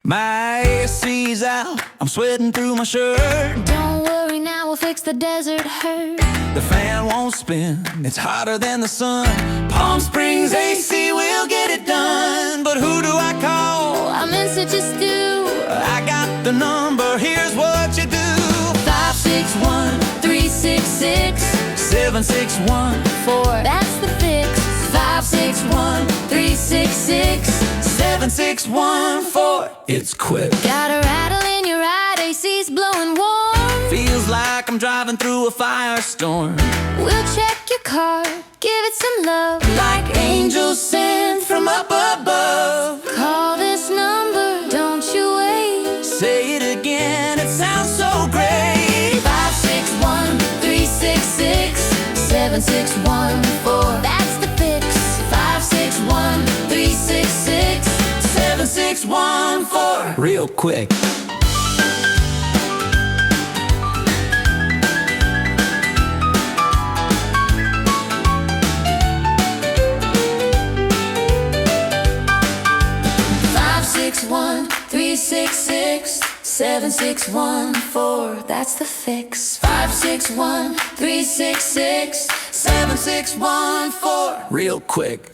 My AC's out, I'm sweating through my shirt. Don't worry now, we'll fix the desert hurt. The fan won't spin, it's hotter than the sun. Palm Springs AC, we'll get it done. But who do I call? Oh, I'm in such a stew. I got the number, here's what you do. 561-366 761-4. That's the fix. 561-366 7614. It's quick. Got a rattle in your ride, AC's blowing warm. Feels like I'm driving through a firestorm. We'll check your car, give it some love, Like angels sent from up above. call this number, don't you wait. Say it again, it sounds so great. 561-366 7614. That's the fix. 561-366 7614. Real quick. One, 366 7614. That's the fix. 561-366 7614. Real quick.